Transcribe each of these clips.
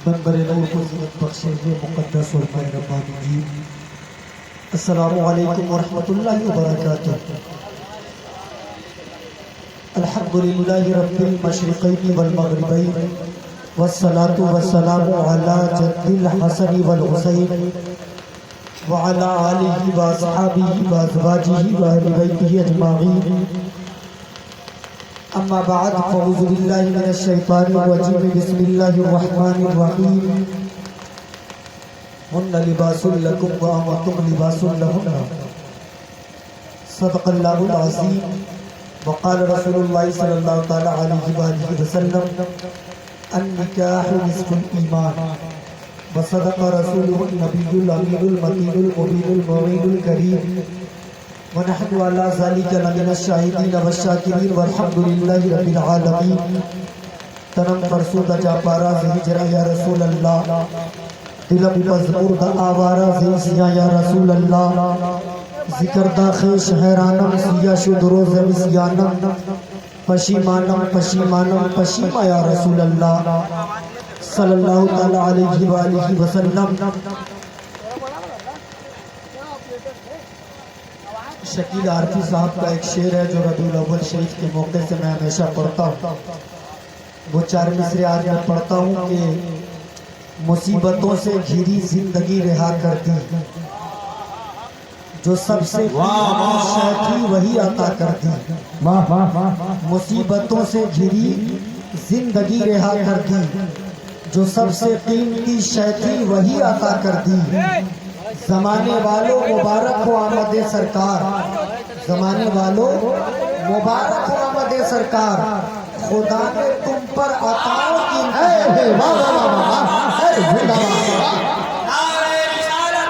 منبر نور کو زینت بخشے ہوئے مقدس اور مہربان جی، السلام علیکم ورحمۃ اللہ وبرکاتہ۔ الحمدللہ رب المشرقین والمغربین والصلاة والسلام علی جد الحسن والحسین وعلی آلہ واصحابہ وازواجہ واہل بیتہ اجمعین، اما بعد فاعوذ باللہ من الشیطان الرجیم، بسم اللہ الرحمن الرحیم۔ ہن لباس لکم وانتم لباس لہن، صدق اللہ العظیم۔ وقال رسول اللہ صلی اللہ تعالی علیہ وآلہ وسلم، النکاح نصف الایمان، وصدق رسوله النبی الامین المتین المبین المعین الکریم، ونحن على ذلك لمن الشاہدین والشاکرین والحمد للہ رب العالمین۔ تنم فرسودہ جا پارا ہجرہ یا رسول اللہ، دلم مزمور دا آوارا زیسیاں یا رسول اللہ، ذکر دا خیش حیرانم سیا شد روز مسیانم، پشیمانم پشیمانم پشیما یا رسول اللہ صلی اللہ تعالی علیہ وآلہ وسلم۔ شکیل عارفی صاحب کا ایک شعر ہے جو ربیع الاول شریف کے موقع سے میں ہمیشہ پڑھتا ہوں، وہ 4 مصرے آج میں پڑھتا ہوں کہ مصیبتوں سے گھری زندگی رہا کرتی، جو سب سے شے تھی وہی عطا کرتی، مصیبتوں سے گھری زندگی رہا کرتی، جو سب سے قیمتی شے تھی وہی عطا کرتی۔ زمانے والوں مبارک ہو آمد سرکار، زمانے والوں مبارک ہو آمد سرکار، خدا نے تم پر عطاؤں کی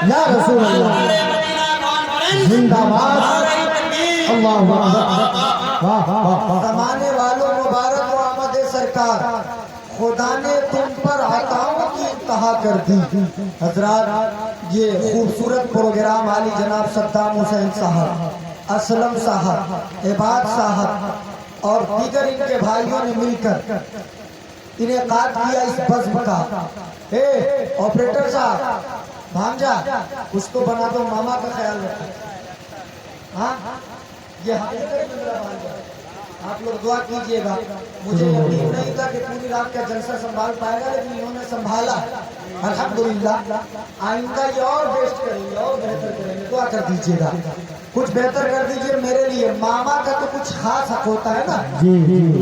یا رسول اللہ زندہ باد اللہ اکبر۔ زمانے والوں مبارک ہو آمد سرکار، خدا نے تم پر عطاؤں کی انتہا کر دی۔ حضرات، یہ خوبصورت پروگرام علی جناب صدام حسین صاحب، اسلم صاحب، عباد صاحب اور دیگر ان کے بھائیوں نے مل کر انعقاد کیا اس بزم کا۔ اے آپریٹر صاحب بھانجا کچھ تو بنا دو، ماما کا خیال رکھو۔ ہاں یہ آپ لوگ دعا کیجئے گا۔ مجھے یقین نہیں تھا کہ پوری رات کا جلسہ سنبھال پائے گا، لیکن انہوں نے سنبھالا الحمدللہ۔ آئندہ یہ اور بیسٹ کریں گے اور بہتر کریں گے، دعا کر دیجئے گا، کچھ بہتر کر دیجئے میرے لیے۔ ماما کا تو کچھ خاص حق ہوتا ہے نا،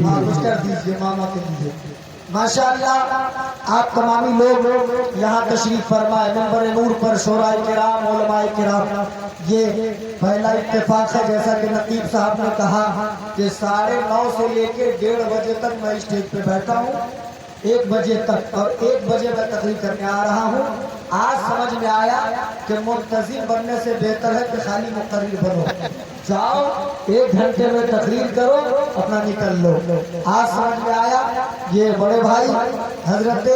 ہاں کچھ کر دیجئے ماما کے لیے۔ ماشاءاللہ آپ تمامی لوگ یہاں تشریف فرمائے، منبر نور پر شورائے کرام، علماء کرام، یہ پہلا اتفاق ہے جیسا کہ نقیب صاحب نے کہا کہ 9:30 سے لے کے 1:30 بجے تک میں اسٹیج پہ بیٹھا ہوں، 1 بجے تک، اور 1 بجے میں تقریر کرنے آ رہا ہوں۔ آج سمجھ میں آیا کہ منتظم بننے سے بہتر ہے کہ خالی مقرر بنو، جاؤ 1 گھنٹے میں تقریر کرو اپنا نکل لو۔ آج سمجھ میں آیا یہ بڑے بھائی حضرت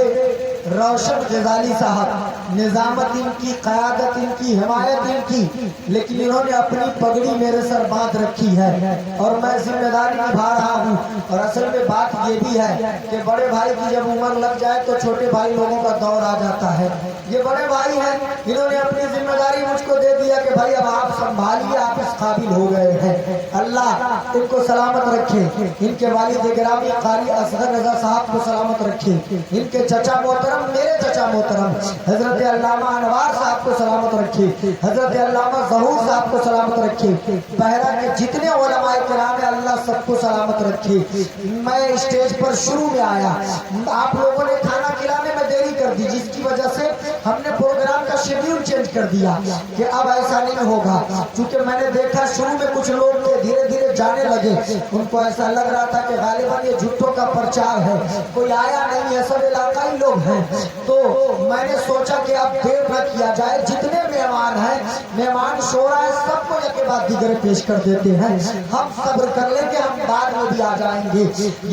روشن غزالی صاحب، نظامت ان کی، قیادت ان کی، حمایت ان کی، لیکن انہوں نے اپنی پگڑی میرے سر باندھ رکھی ہے اور میں ذمہ داری نبھا رہا ہوں۔ اور اصل میں بات یہ بھی ہے کہ بڑے بھائی کی جب عمر لگ جائے تو چھوٹے بھائی لوگوں کا دور آ جاتا ہے۔ یہ بڑے بھائی ہیں، انہوں نے اپنی ذمہ داری مجھ کو دے دیا کہ بھائی اب آپ سنبھالیے، آپ اس قابل ہو گئے ہیں۔ اللہ ان کو سلامت رکھے، ان کے والد گرامی قاری اصغر رضا صاحب کو سلامت رکھے، ان کے چچا محترم، میرے چچا محترم حضرت علامہ انوار صاحب کو سلامت رکھے، حضرت علامہ ظہور صاحب کو سلامت رکھے، بہرہ کے جتنے علماء کرام ہیں اللہ سب کو سلامت رکھے۔ میں اسٹیج پر شروع میں آیا، آپ لوگوں نے کھانا کھلانے میں دیری کر دی، جس کی وجہ سے ہم نے پروگرام کا شیڈیول چینج کر دیا کہ اب ایسا نہیں ہوگا، چونکہ میں نے دیکھا شروع میں کچھ لوگ دھیرے دھیرے جانے لگے، ان کو ایسا لگ رہا تھا کہ غالباً یہ جھوٹوں کا پرچار ہے، کوئی آیا نہیں ہے، سب علاقائی لوگ ہیں۔ تو میں نے سوچا کہ اب دیر نہ کیا جائے، جتنے مہمان ہیں، مہمان شورا ہے، سب کو ایک کے بعد دیگر پیش کر دیتے ہیں، ہم صبر کر لیں کہ ہم بعد میں بھی آ جائیں گے۔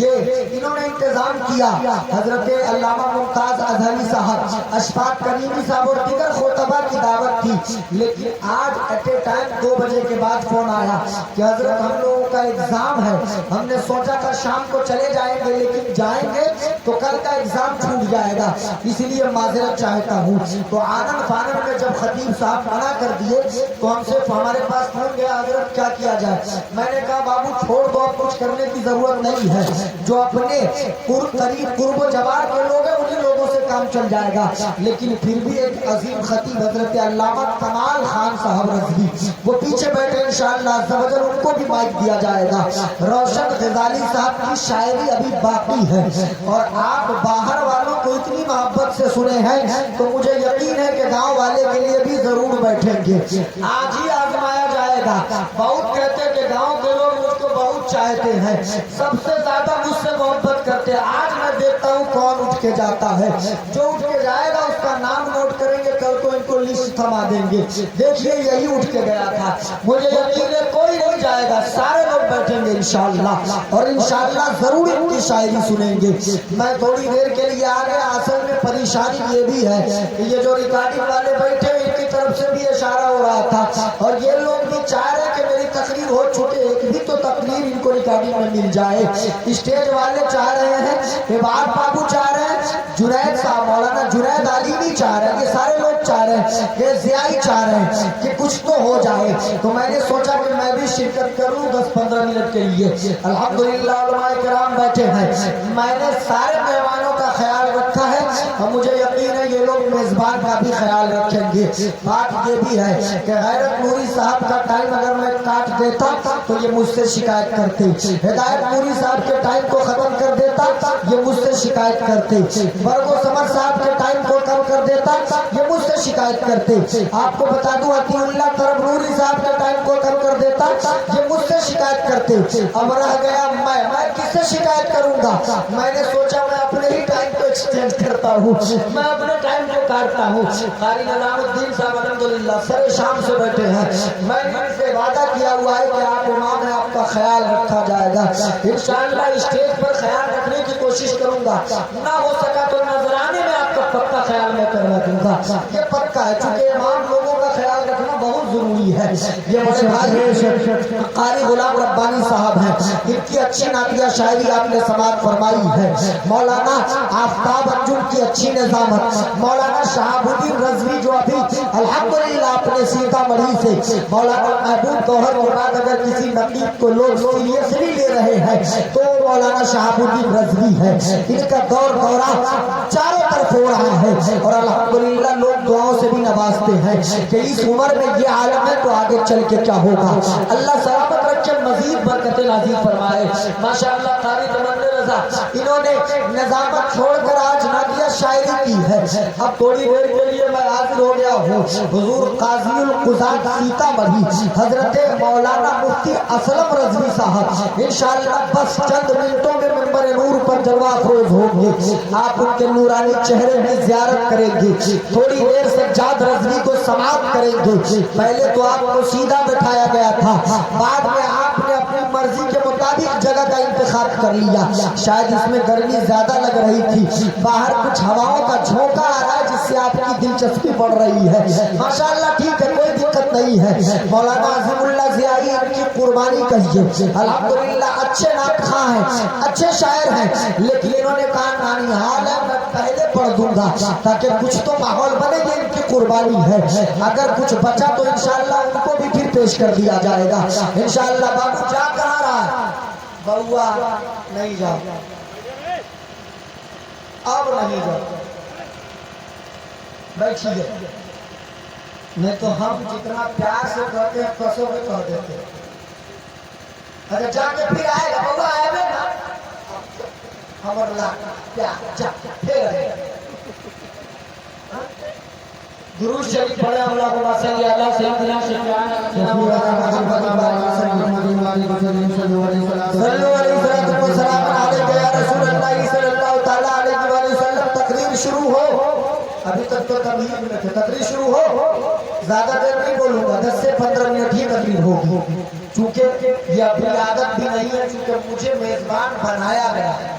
یہ انہوں نے انتظام کیا، حضرت علامہ ممتاز اظہری صاحب، اشفاق کریمی صاحب اور دیگر خطبہ کی دعوت تھی، لیکن آج ایٹ اے ٹائم 2 بجے کے بعد فون آیا کہ حضرت ہم لوگوں کا ایگزام ہے۔ ہم نے سوچا تھا شام کو چلے جائیں گے، لیکن جائیں گے تو کل کا ایگزام چھوٹ جائے گا، اس لیے معذرت چاہتا ہوں۔ تو آنن فانن میں جب خطیب صاحب منع کر دیے تو ہم سے ہمارے پاس فون گیا، حضرت کیا کیا جائے؟ میں نے کہا بابو چھوڑ دو، اب کچھ کرنے کی ضرورت نہیں ہے، جو اپنے قرب و جوار کے لوگ ہیں انہیں لوگوں سے کام چل جائے گا۔ لیکن پھر بھی ایک عظیم خطیب حضرت علامہ کمال خان صاحب رضوی وہ پیچھے بیٹھے، انشاءاللہ عز و جل ان کو بھی مائک دیا جائے گا۔ روشن غزالی صاحب کی شاعری ابھی باقی ہے اور آپ باہر والوں کو اتنی محبت سے سنے ہیں تو مجھے یقین ہے کہ گاؤں والے کے لیے بھی ضرور بیٹھیں گے۔ آج ہی آزمایا جائے گا۔ بہت کہتے ہیں کہ گاؤں کے لوگ مجھ کو بہت چاہتے ہیں، سب سے زیادہ مجھ سے محبت کرتے ہیں۔ آج میں دیکھتا ہوں کون اٹھ کے جاتا ہے، جو اٹھ کے جائے گا اس کا نام نوٹ کریں گے، کل کو ان کو لسٹ تھما دیں گے۔ دیکھیے یہی اٹھ کے گیا تھا، مجھے یقین ہے کوئی نہیں جائے گا، سارے لوگ بیٹھیں گے انشاءاللہ، اور انشاءاللہ ضرور ان کی شاعری سنیں گے۔ میں تھوڑی دیر کے لیے آ گیا، اصل میں پریشانی یہ بھی ہے کہ یہ جو ریکارڈنگ والے بیٹھے ان کی طرف سے بھی اشارہ ہو رہا تھا اور یہ لوگ بھی چاہ رہے کہ میری تقریر ہو چکے، ایک بھی تو تقریر ان کو ریکارڈنگ میں مل جائے۔ اسٹیج والے چاہ رہے ہیں، عباد بابو چاہ رہے ہیں، جنید صاحب مولانا جنید علی بھی چاہ رہے ہیں، یہ سارے لوگ چاہ رہے ہیں، یہ ضیائی چاہ رہے ہیں کہ کچھ تو ہو جائے۔ تو میں نے سوچا کہ میں بھی شرکت کروں 10-15 منٹ کے لیے۔ الحمدللہ علماء کرام بیٹھے ہیں، میں نے سارے مہمانوں کا خیال رکھا ہے اور مجھے یقین ہے یہ لوگ میزبان کا بھی خیال رکھیں گے۔ بات یہ بھی ہے کہ غیرت نوری صاحب کا ٹائم اگر میں کاٹ دیتا تو یہ مجھ سے شکایت کرتے، ہدایت نوری صاحب کے ٹائم کو ختم کر دیتا یہ مجھ سے شکایت کرتے، برگو سمر صاحب کے ٹائم کو کم کر دیتا یہ مجھ سے شکایت کرتے۔ آپ کو بتا دوں عطیہ اللہ طرف نوری صاحب کے ٹائم کو کم کر دیتا یہ مجھ سے شکایت کرتے۔ اب رہ گیا میں کس سے شکایت کروں گا؟ میں نے سوچا میں اپنے ہی ٹائم کو ایکسچینج کرتا ہوں، میں اپنے ٹائم کو کاٹتا ہوں۔ قاری نظام الدین صاحب الحمدللہ سر شام سے بیٹھے ہیں، میں ان سے وعدہ کیا ہوا ہے کہ آپ امام ہیں، آپ کا خیال رکھا جائے گا انشاءاللہ۔ اسٹیج پر خیال رکھنے کی کوشش کروں گا، نہ ہو سکا تو نظرانے میں آپ کا پکا خیال میں کروا دوں گا، یہ پکا ہے، چونکہ امام لوگوں کا خیال رکھنا بہت ضروری ہے۔ یہ بڑے بھائی قاری غلام ربانی صاحب ہیں، ان کی اچھی نعتیہ شاعری آپ نے سماعت فرمائی ہے۔ مولانا آفتاب انجم کی اچھی نظامت، مولانا شہاب الدین رضوی جو ابھی الحمدللہ اپنے سیتا مڑھی سے مولانا محبوب گوہر کے بعد اگر کسی نقیب کو لوگ سیریسلی لے رہے ہیں تو مولانا شہاب الدین رضوی ہے۔ ان کا دور دورہ چاروں طرف ہو رہا ہے اور الحمدللہ لوگ دعاؤں سے بھی نوازتے ہیں کہ اس عمر میں یہ عالم ہے تو آگے چل کے کیا ہوگا۔ اللہ سلامت رکھے، مزید برکت نازل فرمائے۔ ماشاءاللہ قاری تمنا رضا انہوں نے نظامت چھوڑ کر آج نعتیہ شاعری کی ہے۔ اب تھوڑی دیر کے لیے میں حاضر ہو گیا ہوں حضور قاضی القضات سیتا مڑھی حضرت مولانا مفتی اسلم رضوی صاحب انشاءاللہ بس چند منٹوں میں منبر نور پر جلوہ افروز ہوں گے، آپ ان کے نورانی چہرے کی زیارت کریں گے، تھوڑی دیر سے جاد رضوی کو سماعت کریں گے۔ پہلے تو آپ کو سیدھا بٹھایا گیا تھا، بعد میں آپ نے اپنی مرضی کے مطابق جگہ کا انتخاب کر لیا، شاید اس میں گرمی زیادہ لگ رہی تھی، باہر کچھ ہواؤں کا جھونکا آ رہا ہے جس سے آپ کی دلچسپی بڑھ رہی ہے۔ ماشاءاللہ ٹھیک ہے، کوئی دقت نہیں ہے۔ مولانا عظیم اللہ ضیائی ان کی قربانی کہیے، الحمدللہ اچھے نعت خواں ہیں، اچھے شاعر ہیں، لیکن انہوں نے کہا نانیحال ہے میں پہلے پڑھ دوں گا تاکہ کچھ تو ماحول بنے، یہ ان کی قربانی ہے، اگر کچھ بچا تو انشاءاللہ ان کو بھی پھر پیش کر دیا جائے گا انشاءاللہ۔ بابو جا کہاں رہا ہے؟ بہوا نہیں جاؤ، اب نہیں جاؤ، بیٹھیے، نہیں تو ہم جتنا پیار سے کہتے ہیں کسوں میں کہہ دیتے ہیں۔ اگر جا کے پھر آئے گا بہوا آئے گا نا ہمار اللہ پیار جا پھر آئے گا۔ درود شریف پڑھے اللہم صلی علی سیدنا سیدنا محمد صلو علیہ وسلم علیہ یا رسول اللہ صلی اللہ تعالیٰ علیہ وآلہ وسلم۔ تقریر شروع ہو، ابھی تک تو تمہید میں تھے، تقریر شروع ہو، زیادہ دیر نہیں بولوں گا، 10 سے 15 منٹ ہی تقریر ہوگی، چونکہ یہ اپنی عادت بھی نہیں ہے، چونکہ مجھے میزبان بنایا گیا ہے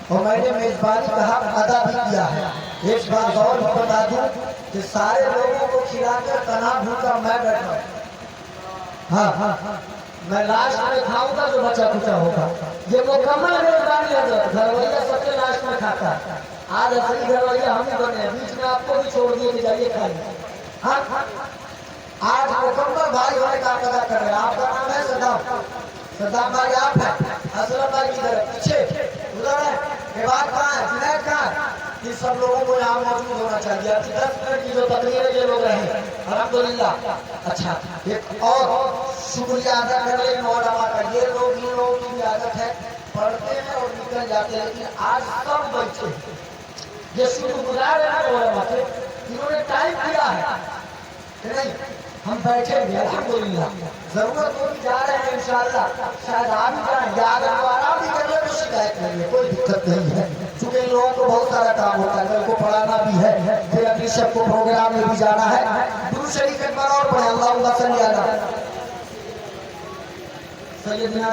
اور میں نے میزبانی کا حق ادا بھی کیا ہے۔ ایک بات اور بتا دوں کہ سارے لوگوں کو کھلا کر تنہا بھوکا میں بیٹھا ہوں، ہاں میں لاسٹ میں کھاؤں گا جو بچا کچا ہوگا. یہ مکمل میزبانی حضرت. گھرویا سب سے لاسٹ میں کھاتا ہے. آج اصلی گھرویا ہم ہی بنے ہیں. بیچ میں آپ کو بھی چھوڑ دیے کہ جائیے کھائیے. ہاں آج مکمل بھائی ہونے کا ادا کر رہے ہیں. آپ کا نام ہے صدام. صدام بھائی آپ ہیں. اسلم بھائی کدھر ہے؟ پیچھے ادھر ہے. عباد کہاں ہے؟ جنید کہاں ہے؟ یہ سب لوگوں کو یہاں موجود ہونا چاہیے. ابھی 10 منٹ کی جو تقریر ہے یہ لوگ رہے الحمدللہ. اچھا ایک اور شکریہ ادا کر لیں علماء کا. یہ لوگ ان لوگوں کی بھی عادت ہے پڑھتے ہیں اور نکل جاتے ہیں, لیکن آج سب بچے یہ شکر گزار ہیں علماء کے. انہوں نے ٹائم دیا ہے کہ نہیں ہم بیٹھے بھی الحمدللہ. ضرورت ہوگی جا رہے ہیں انشاءاللہ. شاید آپ بھی جائیں یا اگر وہ آرام بھی کر لیں تو شکایت نہیں ہے, کوئی دقت نہیں ہے. چونکہ ان لوگوں کو بہت سارا کام ہوتا ہے. کل کو پڑھانا بھی ہے, پھر اگلی شب کو پروگرام میں بھی جانا ہے. درود شریف ایک بار اور پڑھیں. اللہم صلی علی سیدنا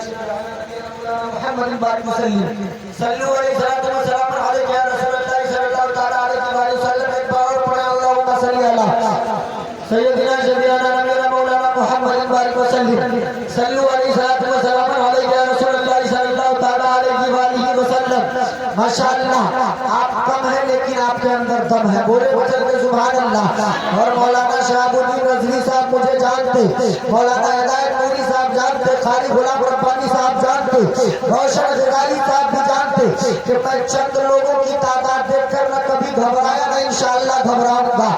محمد بارک وسلم. صلو علیہ وسلم علیہ یا رسول اللہ صلی اللہ تعالی علیہ وسلم. ایک بار اور پڑھیں. اللہم صلی علی سیدنا شفیعنا نبینا مولانا محمد بارک وسلم. صلو علیہ وسلم علیہ یا رسول اللہ صلی اللہ تعالی علیہ وسلم. ماشاءاللہ آپ کم ہیں لیکن آپ کے اندر دم ہے. بولے بچل کے سبحان اللہ. اور مولانا شہاب الدین رضوی صاحب مجھے جانتے, مولانا ہدایت نوری صاحب جانتے, خالی غلام ربانی صاحب جانتے, روشن غزالی صاحب بھی جانتے کہ میں چند لوگوں کی تعداد دیکھ کر نہ کبھی گھبرایا نہ انشاءاللہ گھبراؤں گا.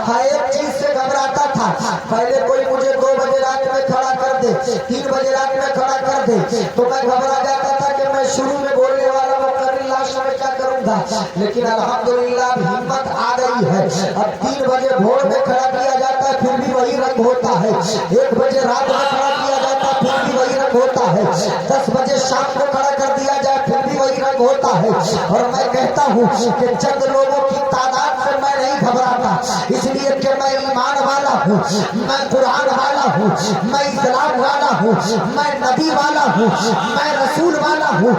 ہر ایک چیز سے گھبراتا تھا. پہلے کوئی مجھے 2 بجے رات میں کھڑا کر دے, 3 بجے رات میں کھڑا کر دے تو میں گھبرا جاتا تھا کہ میں شروع میں بولنے والا مقرر لاش میں کیا کروں گا. لیکن الحمدللہ ہمت آ گئی ہے. اب 3 بجے بھور میں کھڑا کیا جاتا ہے پھر بھی وہی رنگ ہوتا ہے. 1 بجے رات میں کھڑا کیا جاتا ہے پھر بھی وہی رنگ ہوتا ہے. 10 بجے شام کو کھڑا کر دیا جائے پھر بھی وہی رنگ ہوتا ہے. اور میں کہتا ہوں کہ چند لوگوں کی تعداد سے میں نہیں گھبراتا, اس لیے کہ میں ایمان والا ہوں, میں قرآن والا ہوں, میں اسلام والا ہوں, میں نبی والا ہوں, میں رسول والا ہوں,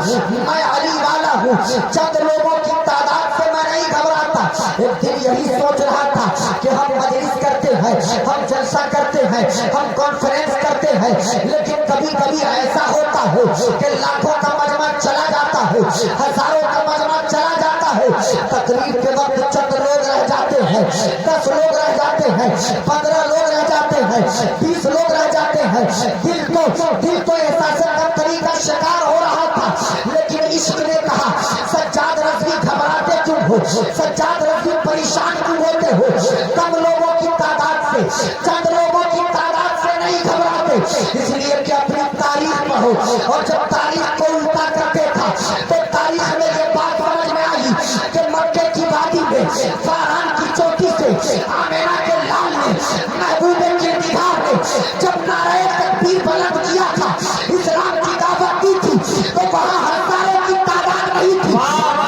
میں علی والا ہوں. چند لوگوں کی تعداد سے میں نہیں گھبراتا. ایک دن یہی سوچ رہا تھا کہ ہم مجلس کرتے ہیں, ہم جلسہ کرتے ہیں, ہم کانفرنس کرتے ہیں, لیکن کبھی کبھی ایسا ہوتا ہے کہ لاکھوں کا مجمع چلا جاتا ہے, ہزاروں کا مجمع چلا جاتا ہے. تقریر کے وقت چند لوگ رہ جاتے ہیں, 10 لوگ رہ جاتے ہیں, 15 لوگ رہ جاتے ہیں, 20 لوگ رہ جاتے ہیں. دل تو احساس کمتری کا شکار ہو رہا تھا. لیکن عشق نے کہا سجاد رضوی گھبراتے کیوں ہو, سجاد رضوی پریشان کیوں ہوتے ہو. کم لوگوں کی تعداد سے, چند لوگوں کی تعداد سے نہیں گھبراتے, اس لیے کہ اپنی تاریخ پڑھو. اور جب تاریخ کو الٹا کر دیکھا تو تاریخ میں یہ بات سمجھ میں آئی کہ مکے کی وادی میں فاران کی چوٹی سے آمینہ کے لال نے, محبوب کے دیدار نے جب نعرہ تکبیر بلند کیا تھا, اسلام کی دعوت دی تھی, تو وہاں ہزاروں کی تعداد نہیں تھی,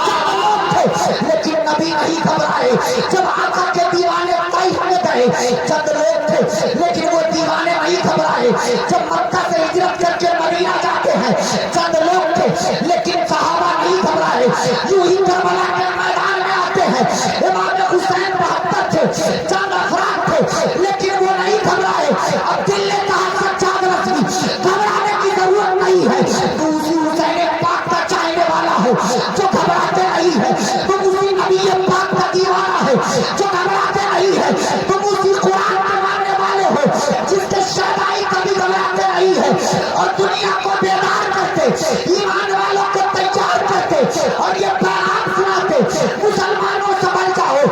چند لوگ تھے. لیکن نبی نہیں گھبرائے. جب آقا کے دیوانے طائف میں گئے چند لوگ تھے لیکن وہ دیوانے نہیں گھبرائے. جب مکہ سے ہجرت کر کے مدینہ جاتے ہیں چند لوگ تھے لیکن صحابہ نہیں گھبرائے. یوں ہی کربلا کے میدان میں آتے ہیں, امام حسین 72 تھے, چند افراد تھے لیکن وہ نہیں گھبرائے. اب دل نے کہا سجاد رضوی گھبرانے کی ضرورت نہیں ہے, تو اسی حسین پاک کا چاہنے والا ہے جو گھبراتے نہیں ہے, تم اسی نبی پاک کا دیوانہ ہے جو گھبراتے نہیں ہے, تم اسی قرآن کے ماننے والے ہو جس کے شہدائی کبھی گھبراتے نہیں ہے. اور دنیا کو بیدار کرتے, ایمان والوں کو تیار کرتے اور یہ پیغام سناتے, مسلمانوں سمجھ جاؤ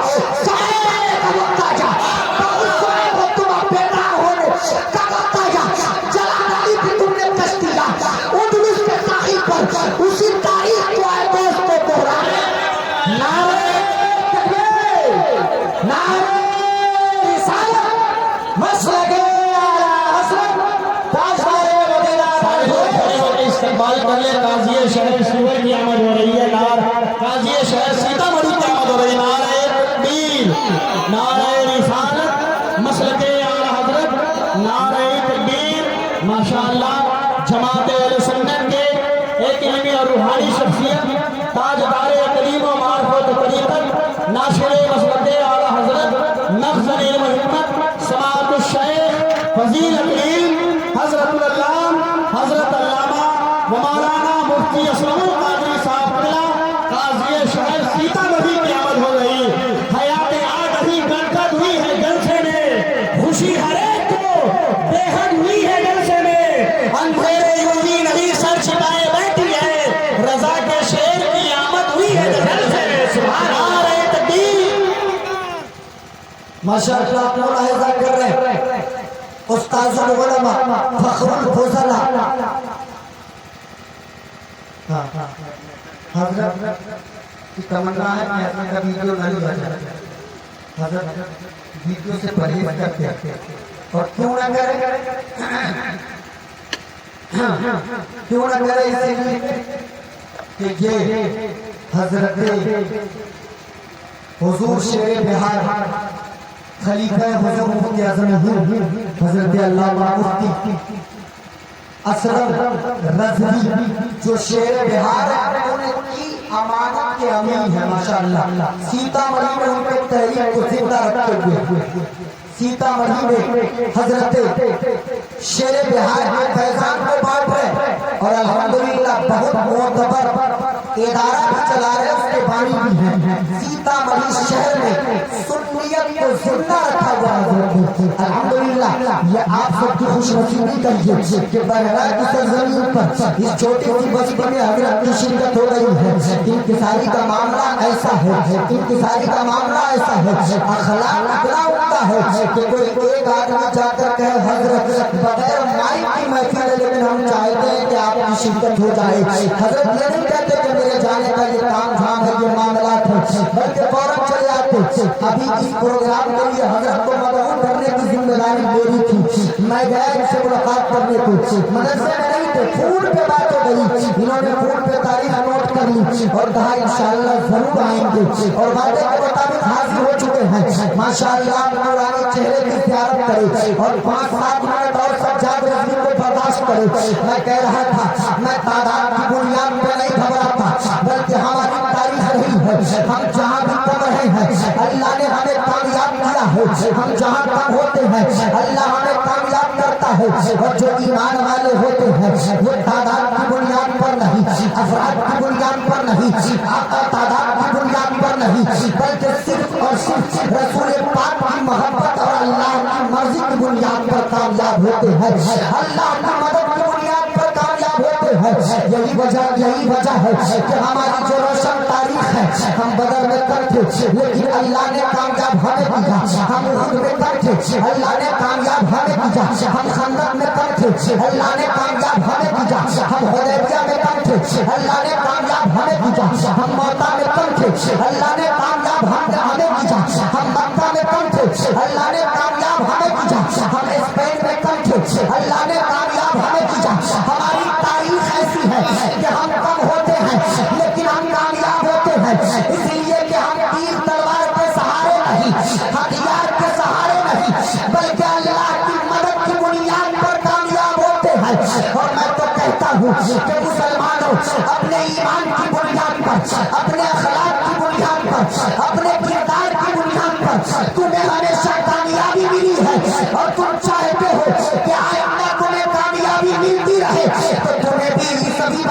سارے کا وقت آ جا, بہت سارے کو تم بیدار ہونے کا وقت آ جا. جلال علی بھی تم نے کش دیا اندلس کے ساحل پر, اسی تاریخ کو آئے دوستوں کو رانے. نعرہ تکبیر, نعرہ رسالت, مسلک اعلیٰ حضرت تاجدار مدینہ استقبال کر لے. قاضی شہر سور کی آمد ہو رہی ہے, قاضی شہر سیتامڑھی کی آمد ہو رہی ہے. نعرہ تکبیر, نعرہ رسالت, مسلک اعلیٰ حضرت, نعرہ تکبیر. ماشاءاللہ جماعت اہل سنت کے ایک علمی اور روحانی شخصیت, تاجدار قدیم و معرفت طریقت, ناشر مسلک اعلیٰ حضرت, نخزن علم حکمت, سماعت الشیخ فضیل علیم حضرت اللہ ماشاءاللہ آپ ملاحظہ کر رہے ہیں استاذ العلماء فخر الفضلاء حضرت کی تمنا ہے کہ حضرت کا ویڈیو نہ لیا جائے. حضرت ویڈیو سے پرہیز کرتے ہیں اور کیوں نہ کرے اسی لیے کہ یہ حضرت حضور شیر بہار خلیفہ حضور مفتی اعظم حضرت علامہ مفتی اسرم رضوی جو شیر بہار ہے ان کی امانت کے امین ہے ماشاءاللہ. سیتامڑھی میں ان کے تحریک کو زندہ رکھتے ہوئے سیتامڑھی میں حضرت شیر بہار کے فیضان کو بانٹ رہے اور الحمدللہ بہت معتبر ادارہ بھی چلا رہے اس کے بانی بھی ہیں. سیتامڑھی شہر میں سنیت کو زندہ رکھا ہوا ہے الحمدللہ. یہ آپ سب کی خوش نصیبی کہیے کہ بہرحال کی سرزمین پر اس چھوٹی سی بستی میں حضرت کی شرکت ہو رہی ہے. انکساری کا معاملہ ایسا ہے انکساری کا معاملہ ایسا ہے اخلاق اتنا ہوتا ہے کہ کوئی ایک آدمی جا کر کہے حضرت بغیر مائک کی محفل ہے لیکن ہم چاہتے ہیں کہ آپ کی شرکت ہو جائے. حضرت یہ نہیں کہتے کہ میرے جانے کا یہ کام دھام ہے یہ معاملات ہے بلکہ فوراً چلے آتے. ابھی اس پروگرام کے لیے حضرت کو مدعو کرنے کی ذمہ داری میری تھی. میں گیا ان سے ملاقات کرنے کو مدرسے میں نہیں تھے فون پہ بات ہو گئی. انہوں نے فون پہ تاریخ نوٹ کر لی اور کہا انشاءاللہ ضرور آئیں گے اور وعدے کے مطابق حاضر ہو چکے ہیں ماشاءاللہ. نورانی چہرے کی زیارت کرے اور 5-7 منٹ اور سجاد رضوی کو برداشت کرے. میں کہہ رہا تھا میں تعداد کی بنیاد پہ نہیں گھبراتا بلکہ ہماری تاریخ رہی ہے. ہم جہاں بھی کر رہے ہیں اللہ نے ہمیں کامیاب کیا ہے. ہم جہاں کم ہوتے ہیں اللہ ہمیں کامیاب کرتا ہے. اور جو ایمان والے ہوتے ہیں وہ تعداد کی بنیاد پر نہیں افراد کی بنیاد پر نہیں تعداد کی بنیاد پر نہیں بلکہ صرف اور صرف رسول پاک کی محبت اور اللہ کی مرضی کی بنیاد پر کامیاب ہوتے ہیں. اللہ کی مدد کی بنیاد پر کامیاب ہوتے ہیں. یہی وجہ ہے کہ ہماری جو روشن تاریخ ہے ہم بدر میں کرتے لیکن اللہ نے کامیاب ہمیں کیا. ہم احد میں کرتے اللہ نے کامیاب ہمیں کیا. ہم خندق میں کرتے اللہ نے کامیاب ہمیں کیا. ہم حدیبیہ میں کرتے اللہ نے کامیاب ہمیں کیا. ہم موتا میں کرتے اللہ نے کامیاب ہمیں کیا. ہم مکہ میں کرتے اللہ نے کامیاب ہمیں کیا. ہم اسپین میں کرتے اللہ نے کامیاب ہمیں کیا. ہماری تاریخ ایسی ہے کہ ہم کم ہوتے ہیں لیکن ہم کامیاب ہوتے ہیں. اس لیے کہ ہم تیر تلوار کے سہارے نہیں ہتھیار کے سہارے نہیں بلکہ اللہ کی مدد کی بنیاد پر کامیاب ہوتے ہیں. اور میں تو کہتا ہوں کہ مسلمانوں اپنے ایمان کی بنیاد پر اپنے اخلاق کی بنیاد پر اپنے کردار کی بنیاد پر تمہیں ہمیشہ کامیابی ملی ہے اور تم چاہتے ہو کہ آئندہ تمہیں کامیابی ملتی رہے تو تمہیں بھی سبھی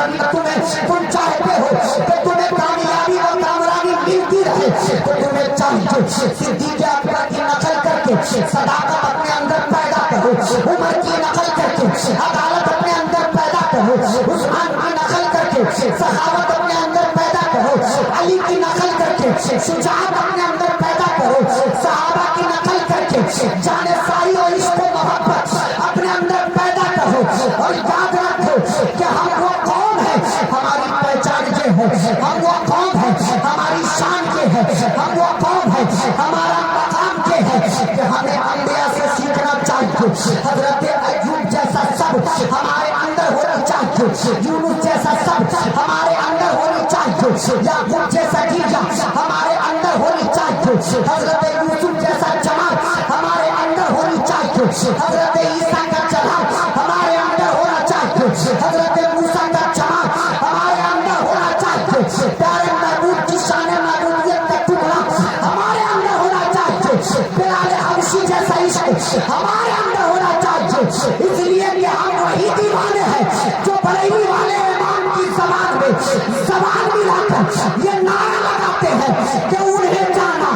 تم چاہتے ہو کہ تمہیں کامیابی اور کامیابی ملتی رہے تو تمہیں چاہیے صدیق اکبر کی نقل کر کے صداقت اپنے اندر پیدا کرو. عمر کی نقل کر کے عدالت اپنے اندر پیدا کرو. عثمان کی نقل کر کے سخاوت اپنے اندر پیدا کرو. علی کی نقل کر کے شجاعت اپنے اندر پیدا کرو. صحابہ کی نقل کر کے جانساری اور عشق و محبت اپنے اندر پیدا کرو. اور یاد رکھو کہ ہم وہ قوم ہے ہماری پہچان یہ ہے ہم وہ قوم ہے ہماری شان یہ ہے ہم وہ قوم ہے ہمارا مقام یہ ہے کہ ہمیں انبیاء سے سیکھنا چاہیے. حضرت ایوب جیسا سب ہمارے اندر ہونی چاہیے. یونس جیسا سب ہمارے اندر ہونی چاہیے. یعقوب جیسا گرجا ہمارے اندر ہونی چاہیے. حضرت یوسف جیسا جمال ہمارے اندر ہونی چاہیے. حضرت عیسیٰ کا جلال ہمارے اندر ہونا چاہیے. حضرت موسیٰ کا جمال ہمارے اندر ہونا چاہیے. پیارے محبوب کی شان محبوبیت کا ٹکڑا ہمارے اندر ہونا چاہیے. بلال حبشی جیسا عشق ہمارے اندر ہونا چاہیے. اس لیے کہ ہم وہی دیوانے ہیں جو بریلی والے امام کی زبان ملا کر یہ نعرہ لگاتے ہیں کہ انہیں جانا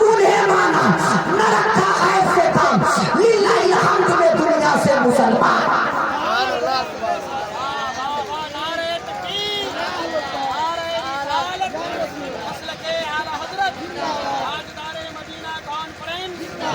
انہیں مانا نہ رکھا ایسے کام للہ الحمد میں دنیا سے مسلمان.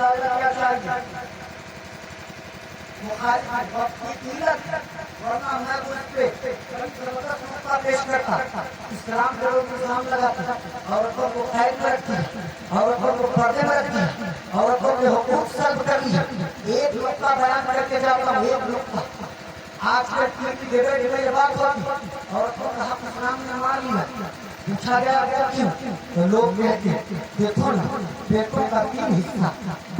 ظاہر کیا چاہیے مخالف وقت کی قلت ورنہ میں اس پہ زبردست نقطہ پیش کرتا اسلام کے لوگ الزام لگاتا عورتوں کو قید میں رکھتی عورتوں کو پردے میں رکھتی عورتوں کے حقوق سلب کر لی ایک نقطہ بیان کر کے جاتا ہوں ایک نقطہ آج کے ٹی وی جگہ جگہ یہ بات ہوتی عورتوں کا حق اسلام نے مان لیا پوچھا گیا کیا کیوں تو لوگ کہتے ہیں دیکھو نا بیٹوں کا 3 حصہ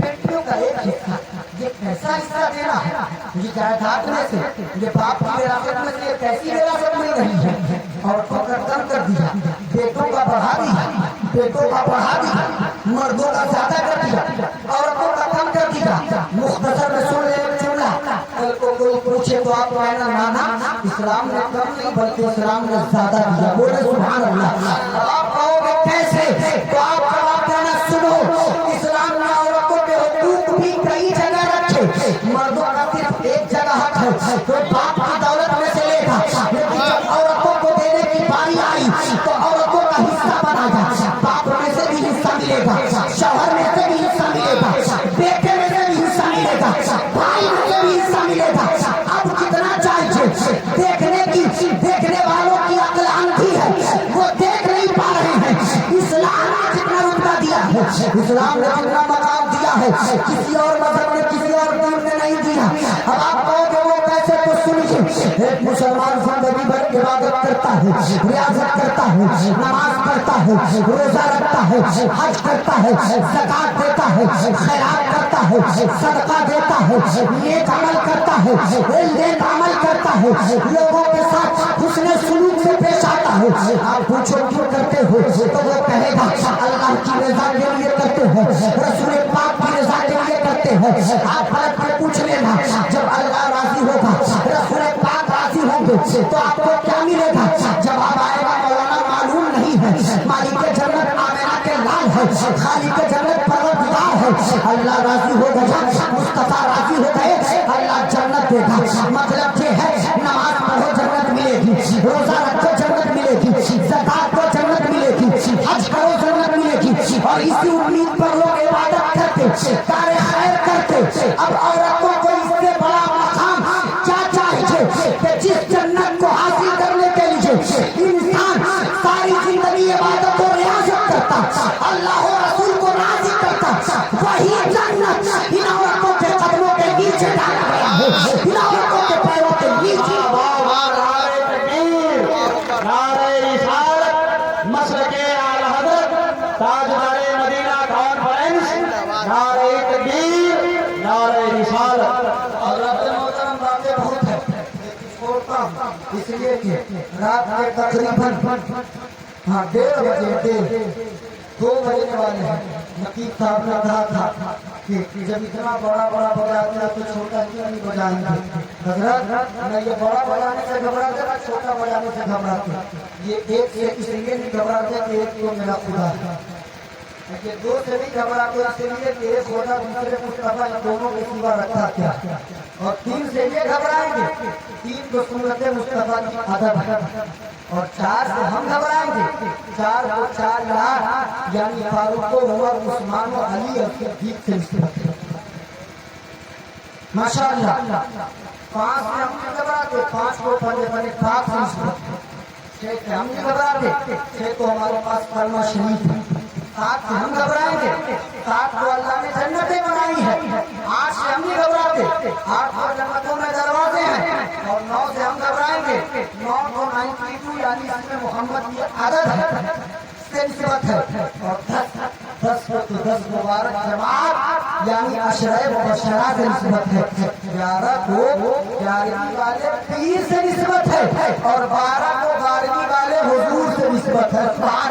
بیٹیوں کا 1 حصہ یہ کیسا حصہ دینا ہے یہ جائیداد میں سے یہ باپ کی وراثت میں سے یہ کیسی وراثت مل رہی ہے عورتوں کا کم کر دیا بیٹوں کا بڑھا دیا بیٹوں کا بڑھا دیا مردوں کا زیادہ کر دیا عورتوں کا کم کر دیا مختصر میں سن لے جملہ کل کو کوئی پوچھے تو آپ کہنا نانا اسلام نے کم نہیں بلکہ اسلام نے زیادہ دیا بولے سبحان اللہ آپ کہو گے کیسے تو آپ جواب دینا سنو اسلام نے عورتوں کے حقوق بھی کئی جگہ رکھے مردوں کا صرف ایک جگہ حق ہے تو باپ کی دولت میں سے لے گا لیکن جب عورتوں کو دینے کی باری آئی تو عورتوں کا حصہ بنایا باپ میں سے بھی حصہ ملے گا شوہر میں سے بھی حصہ ملے گا بیٹے میں سے بھی حصہ ملے گا بھائی میں سے بھی حصہ ملے گا اب کتنا چاہیے دیکھنے والوں کی عقل اندھی ہے وہ دیکھ نہیں پا رہے ہیں اسلام نے جتنا رتبہ دیا ہے اسلام نے جتنا مقام دیا ہے کسی اور مذہب نے کسی اور دین نے نہیں دیا اب آپ کہو کہ وہ کیسے تو سنیے ایک مسلمان زندگی بھر عبادت کرتا ہے ریاضت کرتا ہے نماز پڑھتا ہے روزہ رکھتا ہے حج کرتا ہے زکات دیتا ہے خیرات کرتا ہے صدقہ دیتا ہے نیک عمل کرتا ہے نیک عمل کرتا ہے لوگوں کے ساتھ حسن سلوک سے پیش آتا ہے آپ پوچھو کیوں کرتے ہو تو وہ کہے گا اللہ کی رضا کے لیے کرتے ہیں رسول پاک کی رضا کے لیے کرتے ہیں آپ فرق میں پوچھ لینا جب اللہ راضی ہوگا رسول پاک راضی ہوں گے تو آپ کو کیا ملے گا جواب آئے گا مولانا معلوم نہیں ہے مالک جنت آمنہ کے لال ہے خالق جنت پروردگار ہے اللہ راضی ہو گیا مصطفیٰ راضی ہو گئے اللہ جنت دے گا مطلب یہ ہے نماز پڑھو جنت ملے گی روزہ رکھو جنت ملے گی زکات کو جنت ملے گی حج کرو جنت ملے گی اور اسی امید پر لوگ عبادت کرتے کار خیر کرتے اب عورتوں کو اس سے بڑا مقام کیا چاہیے کہ جس جنت کو حاصل کرنے کے لیے انسان ساری زندگی عبادت و ریاضت کرتا اللہ و رسول کو راضی کرتا وہی جنت ان عورتوں کے قدموں کے نیچے ڈالا گیا ہے ان عورتوں کے پیروں کے نیچے نعرہ رسالت مسلک اعلی حضرت تاجدار مدینہ کانفرنس نعرہ تکبیر نعرہ رسالت اور رب محترم باتیں بہت ہیں چھوڑتا ہوں اس لیے کہ رات کے تقریباً 1:30 بجے 2 بجنے والے ہیں نقیب صاحب نے کہا تھا کہ جب اتنا بڑا بجاتے ہیں تو چھوٹا کیوں نہیں بجائیں گے حضرت میں یہ بڑا بجانے سے گھبراتے میں چھوٹا بجانے سے گھبراتے یہ ایک سے اس لیے نہیں گھبراتے کہ ایک تو میرا خدا ہے یہ 2 سے نہیں گھبراتے اس لیے کہ ایک خدا دوسرے مصطفیٰ ان دونوں کے سوا رکھا کیا اور 3 سے یہ گھبرائیں گے 3 کو سنت مصطفیٰ کی ادب ہے اور 4 سے ہم گھبرائیں گے 4 کو 4 یار یعنی فاروق و عمر عثمان و علی اور صدیق سے نسبت ہے ماشاءاللہ 5 سے ہم نہیں گھبراتے 5 کو پنے پاک سے نسبت ہے 6 سے ہم نہیں گھبراتے 6 کو ہمارے پاس کلمہ شریف ہے 7 سے ہم گھبرائیں گے 7 کو اللہ نے جنتیں بنائی ہے 8 سے ہم نہیں گھبراتے 8 کو جنتوں میں دروازے ہیں اور 9 سے ہم گھبرائیں گے 9 کو 92 یعنی اس میں محمد کی عدد ہے سے نسبت ہے اور 10 کو تو 10 مبارک جماعت یعنی عشرہ مبشرہ سے نسبت ہے 11 کو 11ویں والے پیر سے نسبت ہے اور 12 کو 12ویں والے حضور سے نسبت ہے